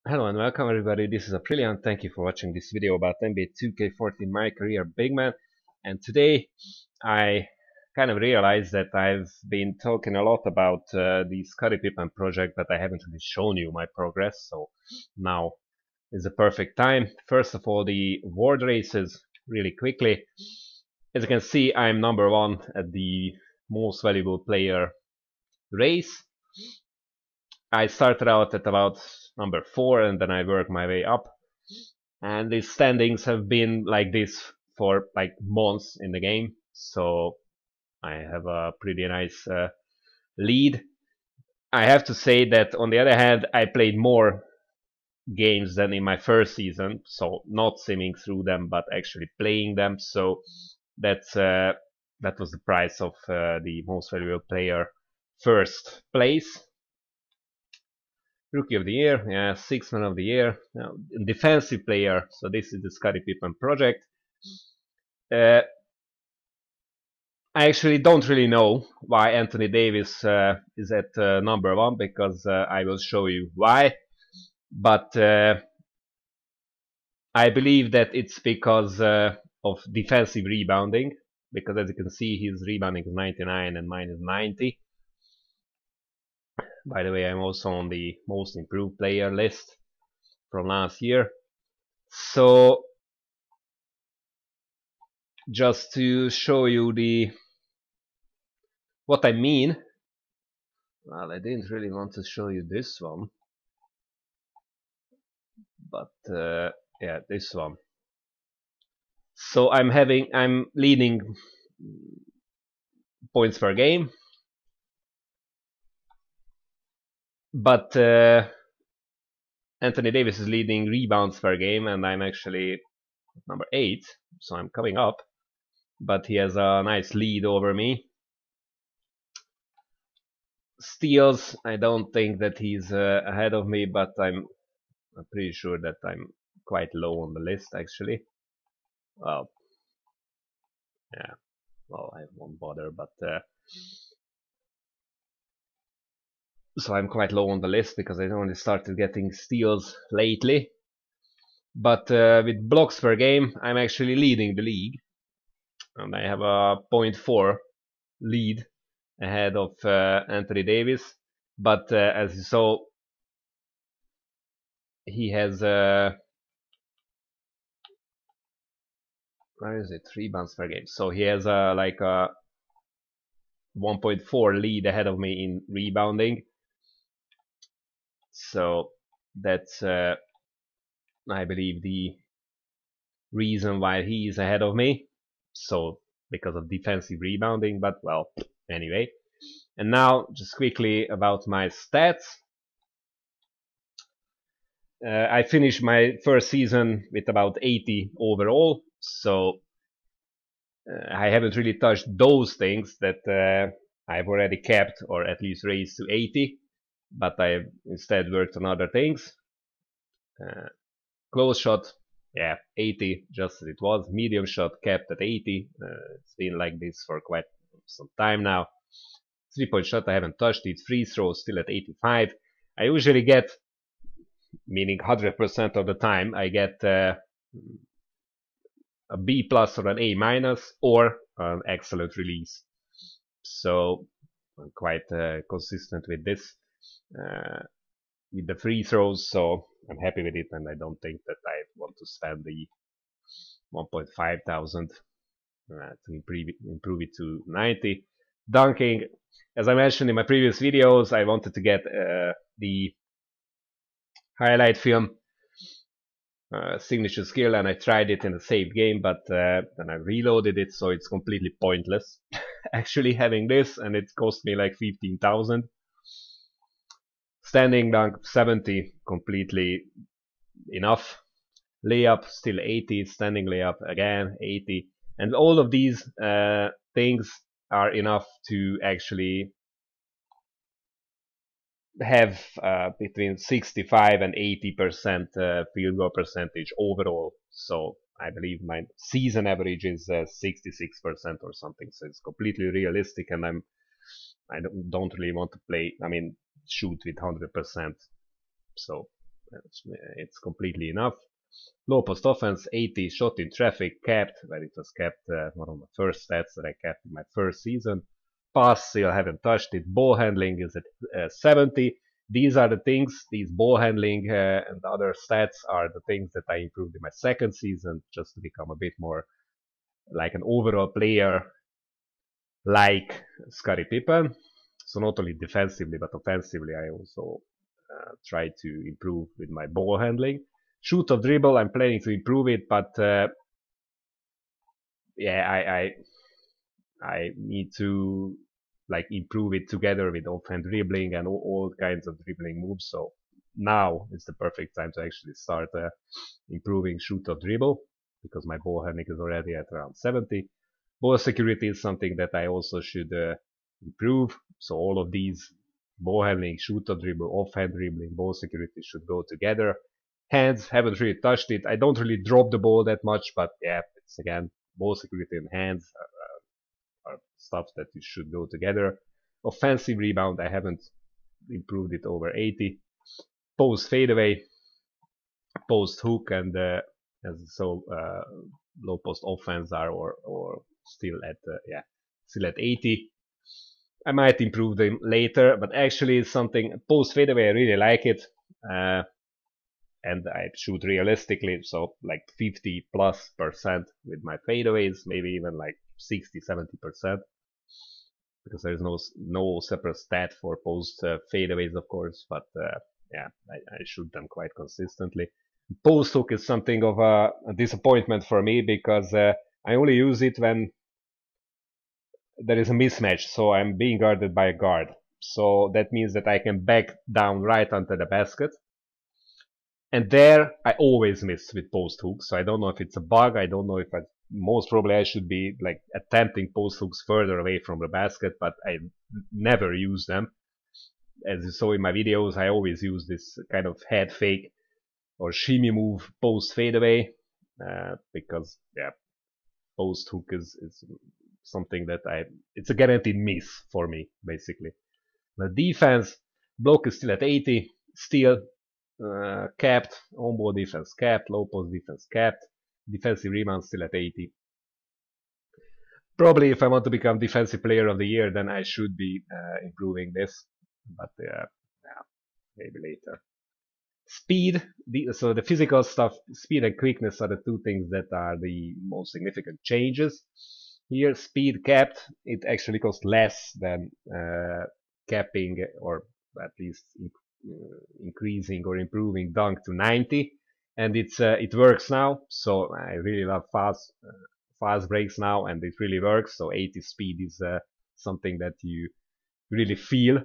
Hello and welcome everybody, this is Aprilian. Thank you for watching this video about NBA 2K14 My Career Big Man. And today I kind of realized that I've been talking a lot about the Scottie Pippen project, but I haven't really shown you my progress, so now is the perfect time. First of all, the award races really quickly. As you can see, I'm number one at the most valuable player race. I started out at about number 4 and then I worked my way up. And the standings have been like this for like months in the game. So I have a pretty nice lead. I have to say that on the other hand, I played more games than in my first season. So not simming through them, but actually playing them. So that's that was the price of the most valuable player first place. Rookie of the Year, yeah, Sixth Man of the Year, now, defensive player. So this is the Scottie Pippen project. I actually don't really know why Anthony Davis is at number 1 because I will show you why. But I believe that it's because of defensive rebounding. Because as you can see, his rebounding is 99 and mine is 90. By the way, I'm also on the most improved player list from last year. So just to show you what I mean. Well, I didn't really want to show you this one, but yeah, this one. So I'm leading points per game, but Anthony Davis is leading rebounds per game, and I'm actually number 8, so I'm coming up. But he has a nice lead over me. Steals, I don't think that he's ahead of me, but I'm pretty sure that I'm quite low on the list actually. Well, yeah, well, I won't bother, but so I'm quite low on the list because I only started getting steals lately. But with blocks per game, I'm actually leading the league, and I have a 0.4 lead ahead of Anthony Davis. But as you saw, he has where is it? Rebounds per game. So he has like a 1.4 lead ahead of me in rebounding. So that's I believe the reason why he is ahead of me. So because of defensive rebounding, but well, anyway. And now just quickly about my stats. I finished my first season with about 80 overall, so I haven't really touched those things that I've already kept or at least raised to 80, but I've instead worked on other things. Close shot, yeah, 80, just as it was. Medium shot kept at 80. It's been like this for quite some time now. 3-point shot I haven't touched it. Free throws still at 85. I usually get, meaning 100% of the time, I get a B plus or an A minus or an excellent release. So I'm quite consistent with this. With the free throws, so I'm happy with it, and I don't think that I want to spend the 1.5 thousand to improve it to 90. Dunking, as I mentioned in my previous videos, I wanted to get the highlight film signature skill, and I tried it in a saved game, but then I reloaded it, so it's completely pointless actually having this, and it cost me like 15,000. Standing dunk 70, completely enough. Layup still 80, standing layup again 80, and all of these things are enough to actually have between 65 and 80% field goal percentage overall. So I believe my season average is 66% or something. So it's completely realistic, and I don't really want to play. I mean, shoot with 100%. So It's completely enough. Low post offense, 80 shot in traffic, capped, where it was kept, one of my first stats that I kept in my first season. Pass, still haven't touched it. Ball handling is at 70. These are the things, these ball handling and the other stats are the things that I improved in my second season, just to become a bit more like an overall player like Scottie Pippen. So not only defensively but offensively, I also try to improve with my ball handling. Shoot of dribble, I'm planning to improve it, but yeah, I need to like improve it together with offhand dribbling and all kinds of dribbling moves. So now is the perfect time to actually start improving shoot of dribble, because my ball handling is already at around 70. Ball security is something that I also should improve. So all of these, ball handling, shoot of dribble, offhand dribbling, ball security, should go together. Hands, haven't really touched it. I don't really drop the ball that much, but yeah, it's again, ball security and hands are stuff that you should go together. Offensive rebound, I haven't improved it over 80. Post fadeaway, post hook, and low post offense are or still at yeah, still at 80. I might improve them later, but actually it's something post fadeaway, I really like it. And I shoot realistically, so like 50+% with my fadeaways, maybe even like 60-70%, because there's no separate stat for post fadeaways, of course, but yeah, I shoot them quite consistently. Post hook is something of a disappointment for me, because I only use it when there is a mismatch, so I'm being guarded by a guard. So that means that I can back down right onto the basket. And there, I always miss with post hooks. So I don't know if it's a bug. I don't know if most probably I should be like attempting post hooks further away from the basket, but I never use them. As you saw in my videos, I always use this kind of head fake or shimmy move post fadeaway, because yeah, post hook is something that it's a guaranteed miss for me, basically. The defense, block is still at 80, steal capped, on ball defense capped, low post defense capped, defensive rebound still at 80. Probably if I want to become defensive player of the year, then I should be improving this, but yeah, maybe later. Speed, so the physical stuff, speed and quickness are the two things that are the most significant changes. Here, speed capped, it actually costs less than capping, or at least increasing or improving dunk to 90, and it works now. So I really love fast breaks now, and it really works. So 80 speed is something that you really feel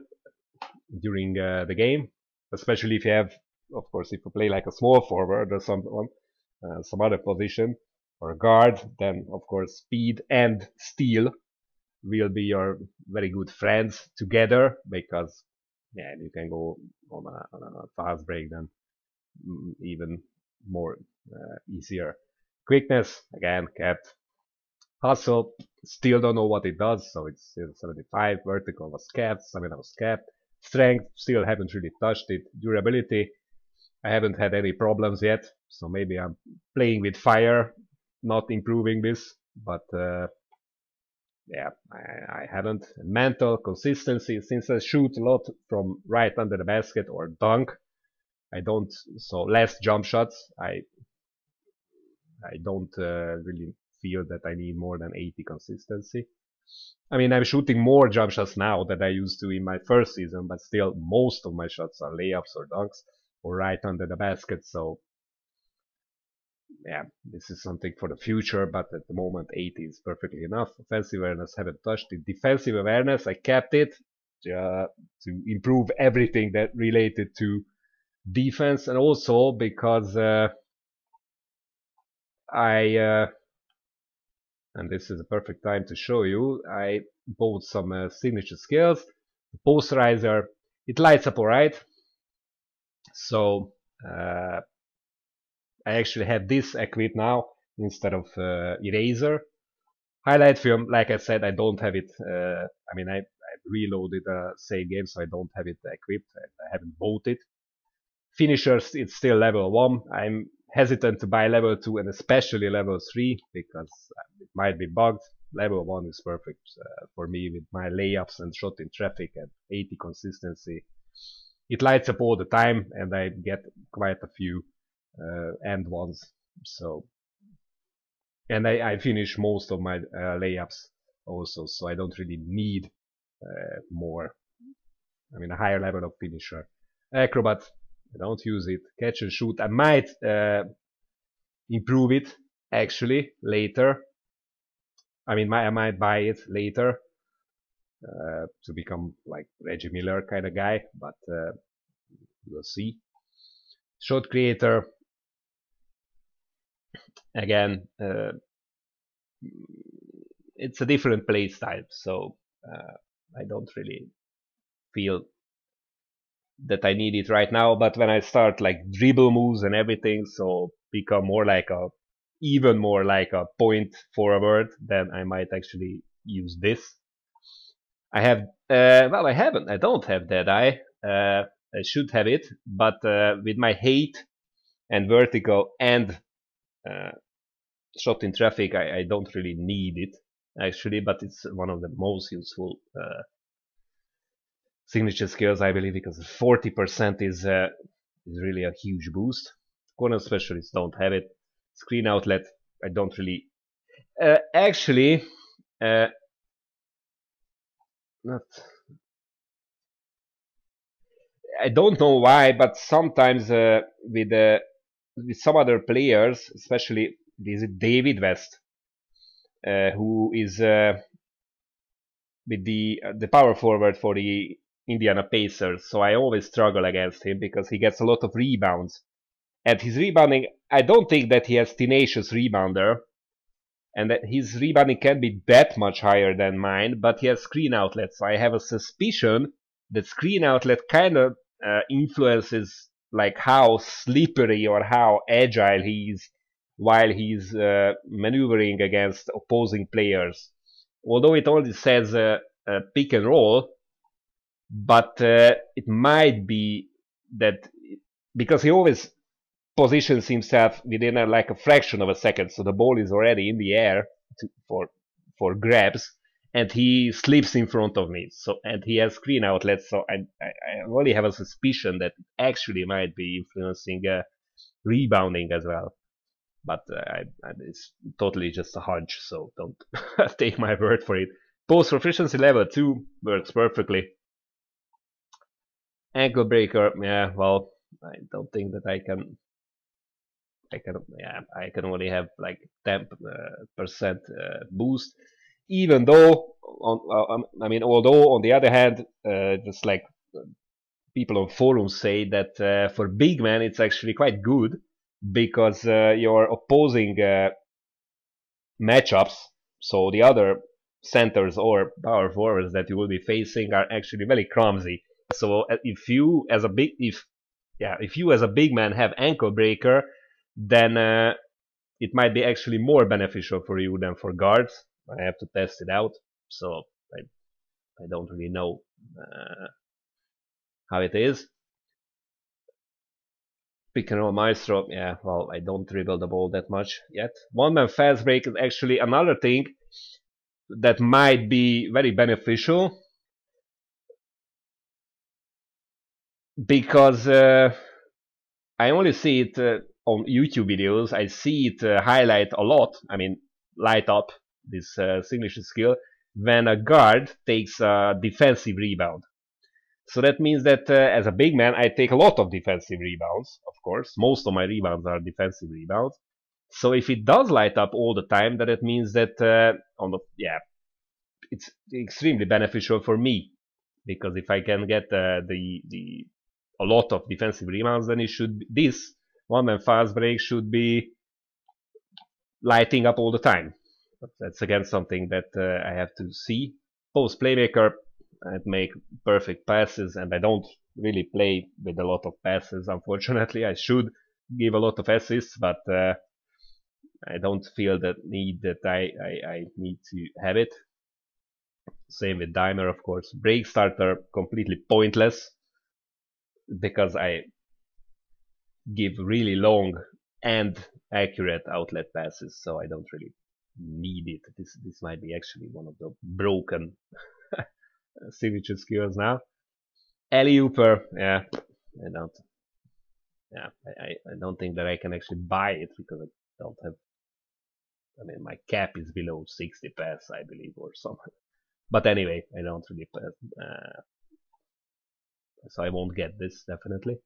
during the game, especially if you have, of course, if you play like a small forward or some other position or a guard, then of course speed and steal will be your very good friends together, because yeah, you can go on a fast break then even more easier. Quickness, again, kept. Hustle, still don't know what it does, so it's still 75. Vertical was kept, stamina was kept. Strength, still haven't really touched it. Durability, I haven't had any problems yet, so maybe I'm playing with fire, not improving this, but yeah, I haven't. Mental consistency, since I shoot a lot from right under the basket or dunk, I don't, so less jump shots. I don't really feel that I need more than 80 consistency. I mean, I'm shooting more jump shots now than I used to in my first season, but still most of my shots are layups or dunks or right under the basket. So yeah, this is something for the future, but at the moment 80 is perfectly enough. Offensive awareness, haven't touched it. Defensive awareness, I kept it to improve everything that related to defense, and also because and this is a perfect time to show you, I bought some signature skills. The posterizer, it lights up alright. So I actually have this equipped now instead of eraser. Highlight film, like I said, I don't have it. I mean, I reloaded a save game, so I don't have it equipped. I haven't bought it. Finishers, it's still level 1. I'm hesitant to buy level 2 and especially level 3 because it might be bugged. Level 1 is perfect for me with my layups and shot in traffic and 80 consistency. It lights up all the time and I get quite a few end ones. So, and I finish most of my layups also, so I don't really need more. I mean, a higher level of finisher. Acrobat, I don't use it. Catch and shoot, I might improve it actually later. I mean, I might buy it later to become like Reggie Miller kind of guy, but we'll see. Shot creator, again, it's a different play style, so I don't really feel that I need it right now. But when I start like dribble moves and everything, so become more like a, even more like a point forward, then I might actually use this. I have, well, I don't have that eye. I should have it, but with my height and vertical and shot in traffic, I don't really need it actually, but it's one of the most useful signature skills, I believe, because 40% is really a huge boost. Corner specialists don't have it. Screen outlet, I don't really. Actually, not. I don't know why, but sometimes with some other players, especially is it David West, who is with the power forward for the Indiana Pacers. So I always struggle against him because he gets a lot of rebounds. And his rebounding, I don't think that he has tenacious rebounder, and that his rebounding can be that much higher than mine, but he has screen outlets. So I have a suspicion that screen outlet kind of influences like how slippery or how agile he is while he's maneuvering against opposing players. Although it only says pick and roll, but it might be that because he always positions himself within like a fraction of a second, so the ball is already in the air for grabs, and he slips in front of me. So and he has screen outlets, so I only have a suspicion that it actually might be influencing rebounding as well. But it's totally just a hunch, so don't take my word for it. Post proficiency level 2 works perfectly. Ankle breaker, yeah, well, I don't think that I can, yeah, I can only have like 10% boost. Even though, I mean, although on the other hand, just like people on forums say that for big men it's actually quite good because your opposing matchups, so the other centers or power forwards that you will be facing are actually very clumsy. So if you as a big if you as a big man have ankle breaker, then it might be actually more beneficial for you than for guards. I have to test it out, so I don't really know how it is. Pick and roll maestro, yeah, well, I don't dribble the ball that much yet. One man fast break is actually another thing that might be very beneficial because I only see it on YouTube videos. I see it highlight a lot. I mean, light up this signature skill when a guard takes a defensive rebound. So that means that as a big man, I take a lot of defensive rebounds, of course. Most of my rebounds are defensive rebounds. So if it does light up all the time, then it means that it's extremely beneficial for me, because if I can get a lot of defensive rebounds, then this one man fast break should be lighting up all the time. But that's again something that I have to see. Post playmaker, I make perfect passes, and I don't really play with a lot of passes, unfortunately. I should give a lot of assists, but I don't feel that need that I need to have it. Same with dimer, of course. Break starter, completely pointless, because give really long and accurate outlet passes, so I don't really need it. This might be actually one of the broken signature skills now. Alley-ooper, yeah, I don't, yeah, I don't think that I can actually buy it because I don't have. I mean, my cap is below 60 pass, I believe, or something. But anyway, I don't really so I won't get this definitely.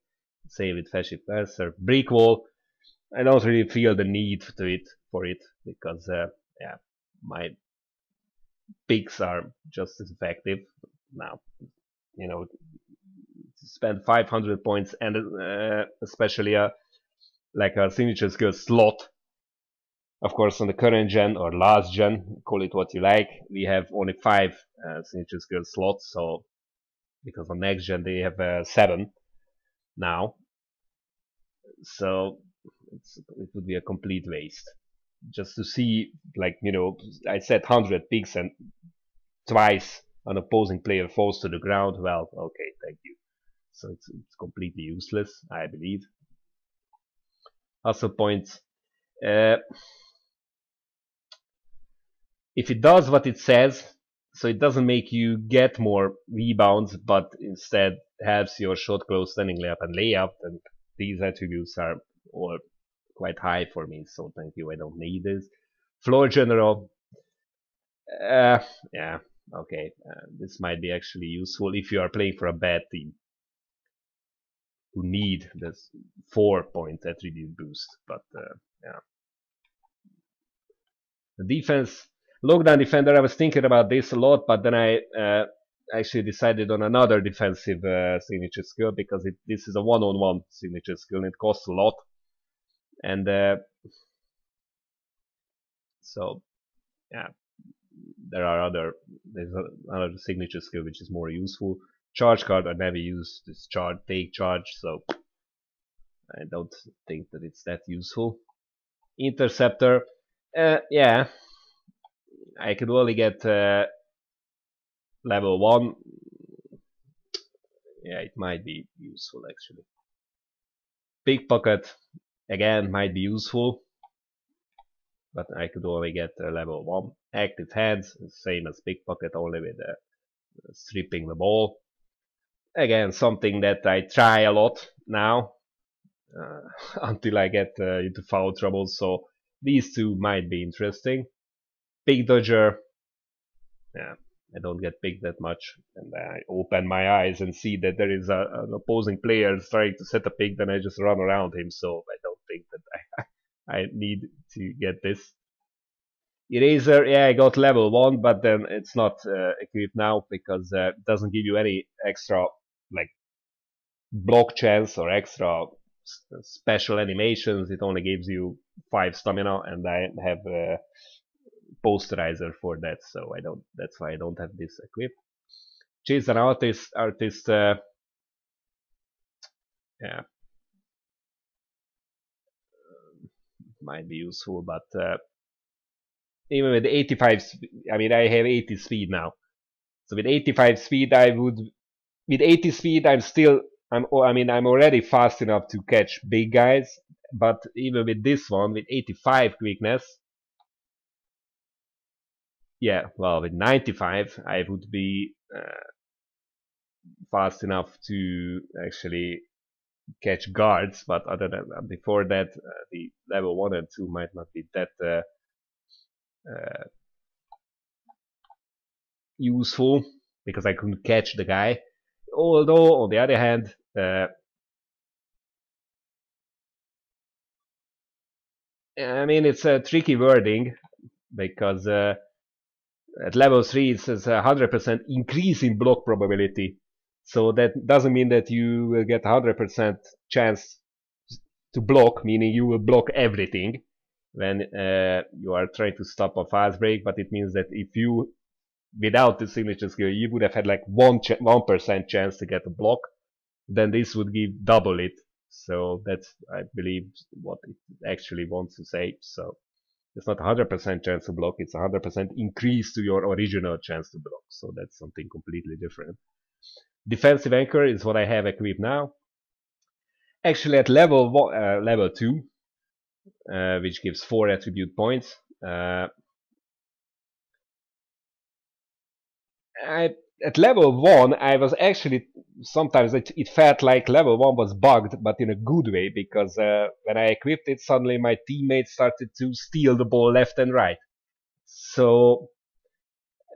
Same with Fashion Passer. Brick wall, I don't really feel the need for it because yeah, my picks are just as effective now. You know, spend 500 points and especially like a signature skill slot. Of course, on the current gen or last gen, call it what you like, we have only 5 signature skill slots. So because on next gen they have 7 now, so it would be a complete waste just to see, like, you know, I said 100 picks and twice an opposing player falls to the ground. Well, okay, thank you. So it's completely useless, I believe. Hustle points. If it does what it says, so it doesn't make you get more rebounds, but instead helps your shot close, standing layup, and layup, and these attributes are all quite high for me, so thank you, I don't need this. Floor general, yeah, okay, this might be actually useful if you are playing for a bad team who need this 4-point attribute boost, but yeah. The defense, lockdown defender, I was thinking about this a lot, but then I actually decided on another defensive signature skill because this is a one-on-one signature skill and it costs a lot. And so, yeah, there's another signature skill which is more useful. Charge card, I never use this take charge, so I don't think that it's that useful. Interceptor, yeah, I could only get level 1. Yeah, it might be useful actually. Pickpocket, again, might be useful, but I could only get level 1. Active hands, same as pickpocket, only with stripping the ball. Again, something that I try a lot now until I get into foul trouble, so these two might be interesting. Pick dodger, yeah, I don't get picked that much, and I open my eyes and see that there is an opposing player trying to set a pick, then I just run around him, so I don't think that I need to get this. Eraser, yeah, I got level 1, but then it's not equipped now because it doesn't give you any extra like block chance or extra special animations. It only gives you 5 stamina, and I have a posterizer for that, so I don't. That's why I don't have this equipped. Chase an artist, yeah, might be useful, but even with 85, I mean, I have 80 speed now. So with 85 speed, with 80 speed, I'm already fast enough to catch big guys, but even with this one, with 85 quickness, yeah, well, with 95, I would be fast enough to actually catch guards, but other than before that, the level 1 and 2 might not be that useful because I couldn't catch the guy. Although, on the other hand, I mean, it's a tricky wording because at level 3 it says 100% increase in block probability. So that doesn't mean that you will get 100% chance to block, meaning you will block everything when you are trying to stop a fast break, but it means that if you, without the signature skill, you would have had like 1% chance to get a block, then this would give double it. So that's, I believe, what it actually wants to say. So it's not 100% chance to block, it's 100% increase to your original chance to block. So that's something completely different. Defensive anchor is what I have equipped now. Actually, at level 2, which gives 4 attribute points, at level 1, I was actually, sometimes it felt like level 1 was bugged, but in a good way, because when I equipped it, suddenly my teammates started to steal the ball left and right. So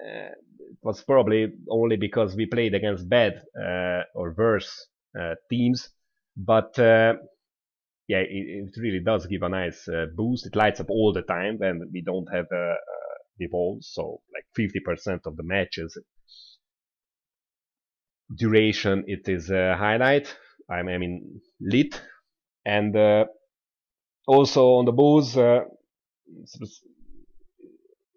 it was probably only because we played against bad or worse teams, but yeah, it really does give a nice boost. It lights up all the time when we don't have the ball, so like 50% of the matches duration it is highlight. I mean lit, and also on the balls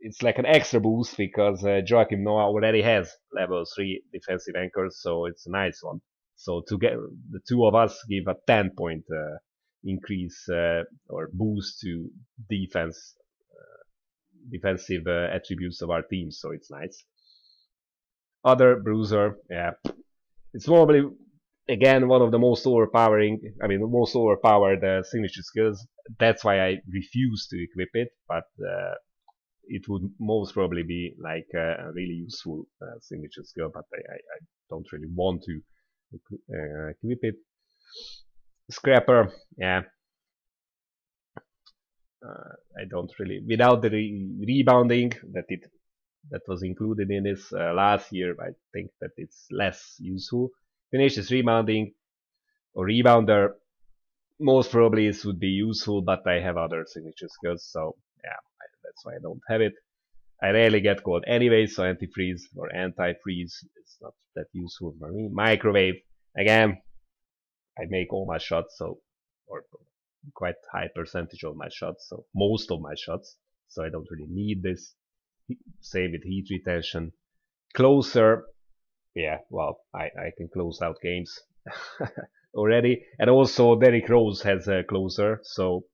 it's like an extra boost because Joachim Noah already has level 3 defensive anchors, so it's a nice one. So to get the two of us give a 10-point increase or boost to defensive attributes of our team, so it's nice. Other bruiser, yeah, it's probably again one of the most overpowered signature skills. That's why I refuse to equip it, but it would most probably be like a really useful signature skill, but I don't really want to equip it. Scrapper, yeah. I don't really, without the rebounding that was included in this last year, I think that it's less useful. Tenacious rebounding or rebounder, most probably this would be useful, but I have other signature skills, so yeah, that's why I don't have it. I rarely get called anyway, so anti-freeze or anti-freeze is not that useful for me. Microwave, again, I make all my shots, so, or quite high percentage of my shots, so most of my shots, so I don't really need this. Same with heat retention. Closer, yeah, well, I can close out games already, and also Derrick Rose has a closer, so,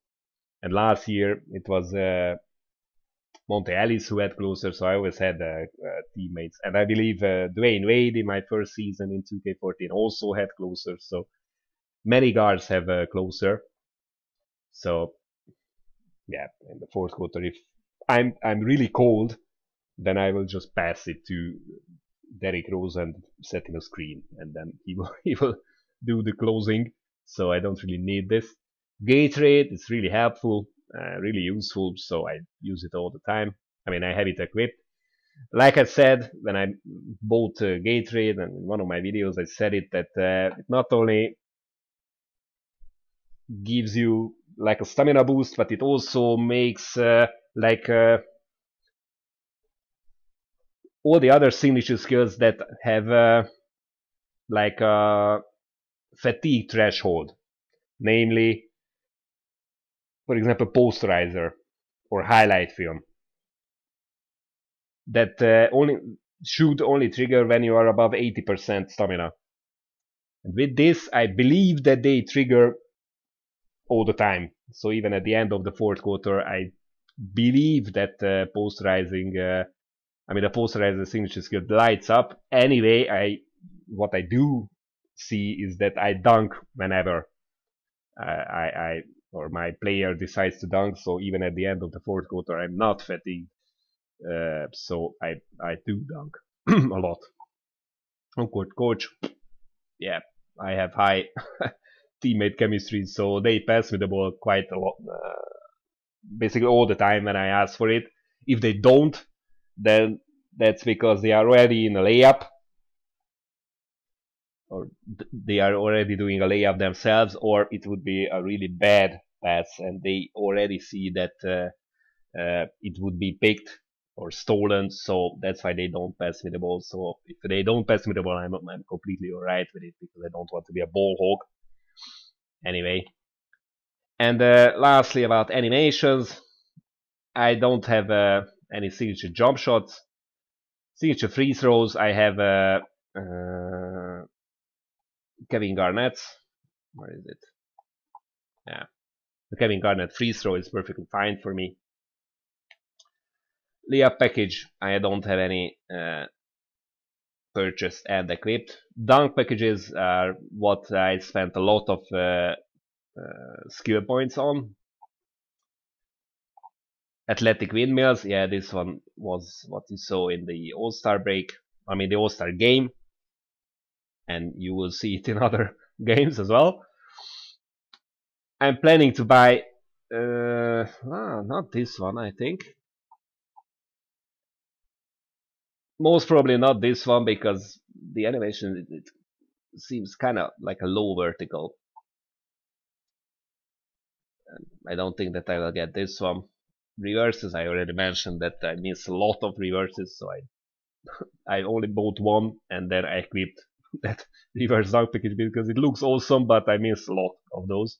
and last year it was Monte Ellis who had closer, so I always had teammates, and I believe Dwayne Wade in my first season in 2K14 also had closer, so many guards have a closer. So yeah, in the fourth quarter, if I'm really cold, then I will just pass it to Derrick Rose and set in a screen, and then he will do the closing. So I don't really need this. Gatorade is really helpful, really useful, so I use it all the time. I mean, I have it equipped. Like I said, when I bought Gatorade, and in one of my videos I said it, that it not only gives you like a stamina boost, but it also makes like all the other signature skills that have like a fatigue threshold, namely, for example, posterizer or highlight film, that should only trigger when you are above 80% stamina. And with this, I believe that they trigger all the time. So even at the end of the fourth quarter, I believe that the posterizer signature skill lights up. Anyway, what I do see is that I dunk whenever or my player decides to dunk. So even at the end of the fourth quarter, I'm not fatigued. So I do dunk a lot. On court coach, yeah, I have high teammate chemistry, so they pass me the ball quite a lot, basically all the time when I ask for it. If they don't, then that's because they are already in a layup, or they are already doing a layup themselves, or it would be a really bad pass and they already see that it would be picked or stolen, so that's why they don't pass me the ball. So if they don't pass me the ball, I'm completely alright with it, because I don't want to be a ball hog. Anyway, and lastly, about animations, I don't have any signature jump shots. Signature free throws, I have Kevin Garnett's. Where is it? Yeah, the Kevin Garnett free throw is perfectly fine for me. Layup package, I don't have any purchased and equipped. Dunk packages are what I spent a lot of skill points on. Athletic windmills, yeah, this one was what you saw in the All-Star break. I mean the All-Star game, and you will see it in other games as well. I'm planning to buy not this one, I think. Most probably not this one, because the animation, it seems kind of like a low vertical. I don't think that I will get this one. Reverses, I already mentioned that I miss a lot of reverses, so I only bought one, and then I equipped that reverse dunk package because it looks awesome, but I miss a lot of those.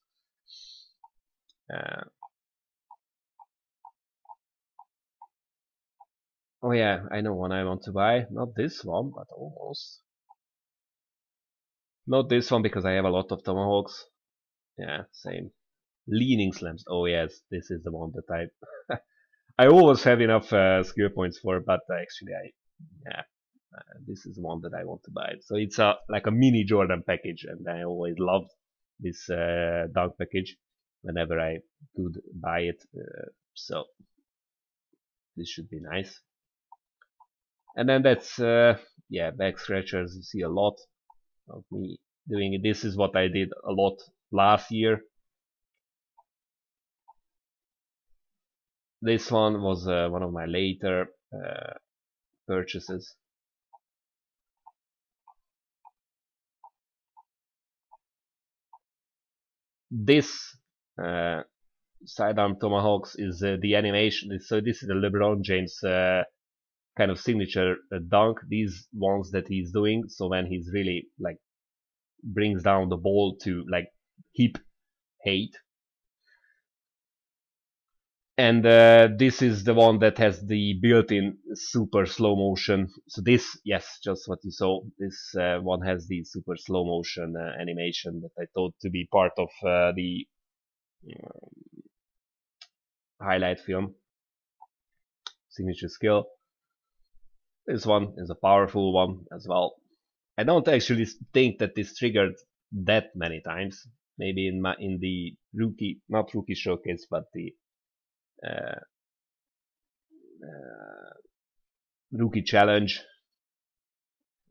Oh yeah, I know one I want to buy. Not this one, but almost. Not this one because I have a lot of tomahawks. Yeah, same. Leaning slams. Oh yes, this is the one that I always have enough skill points for, but actually yeah, this is the one that I want to buy. So it's like a mini Jordan package, and I always loved this dunk package whenever I could buy it. So this should be nice. And then that's yeah, back scratchers. You see a lot of me doing it. This is what I did a lot last year. This one was one of my later purchases. This sidearm tomahawks is the animation. So this is the Lebron James kind of signature dunk. These ones that he's doing. So when he's really like brings down the ball to like hip height. And this is the one that has the built-in super slow motion. So this, yes, just what you saw. This one has the super slow motion animation that I thought to be part of the highlight film. Signature skill. This one is a powerful one as well. I don't actually think that this triggered that many times. Maybe in the rookie, not rookie showcase, but the uh, rookie challenge.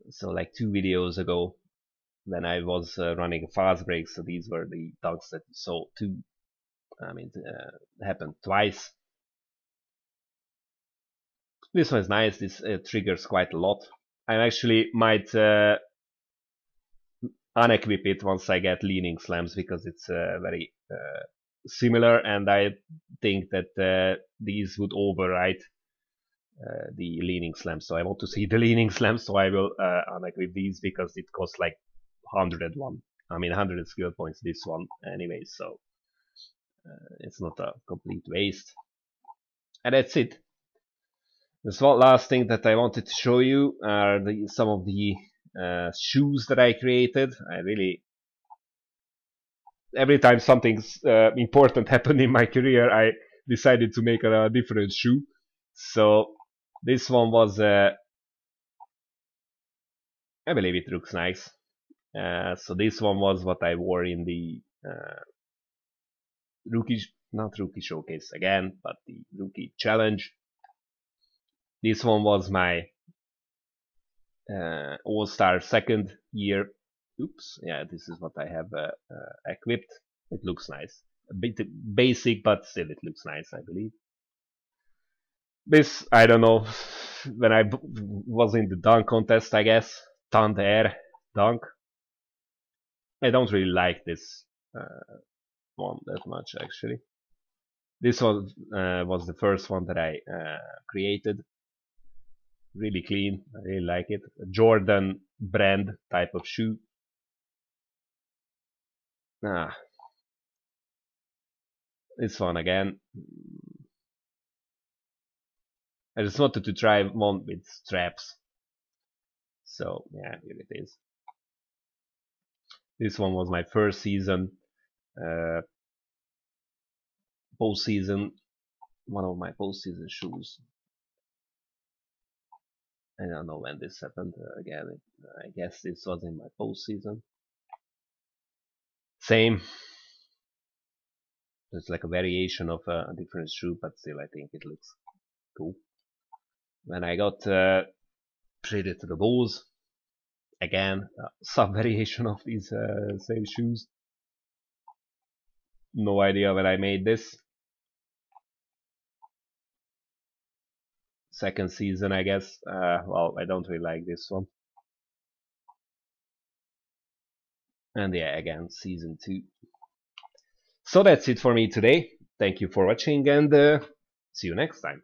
So like 2 videos ago, when I was running a fast break. So these were the dunks that you saw too. I mean, happened twice. This one is nice. This triggers quite a lot. I actually might unequip it once I get leaning slams because it's very similar, and I think that these would override the leaning slams. So I want to see the leaning slams, so I will unequip these because it costs like 101. I mean 100 skill points this one anyway, so it's not a complete waste. And that's it. This one last thing that I wanted to show you are some of the shoes that I created. I really, every time something important happened in my career, I decided to make a different shoe. So this one was, I believe it looks nice. So this one was what I wore in the not rookie showcase again, but the rookie challenge. This one was my All-Star second year. Oops, yeah, this is what I have equipped. It looks nice. A bit basic, but still it looks nice, I believe. This, I don't know, when I was in the dunk contest, I guess, Thunder dunk. I don't really like this one that much, actually. This one was the first one that I created. Really clean, I really like it. A Jordan brand type of shoe. This one again. I just wanted to try one with straps. So yeah, here it is. This one was my first season, postseason, one of my postseason shoes. I don't know when this happened again. I guess this was in my postseason. Same. It's like a variation of a different shoe, but still I think it looks cool. When I got traded to the Bulls, again, some variation of these same shoes. No idea when I made this. Second season, I guess. Well, I don't really like this one. And yeah, again, season 2. So that's it for me today. Thank you for watching, and see you next time.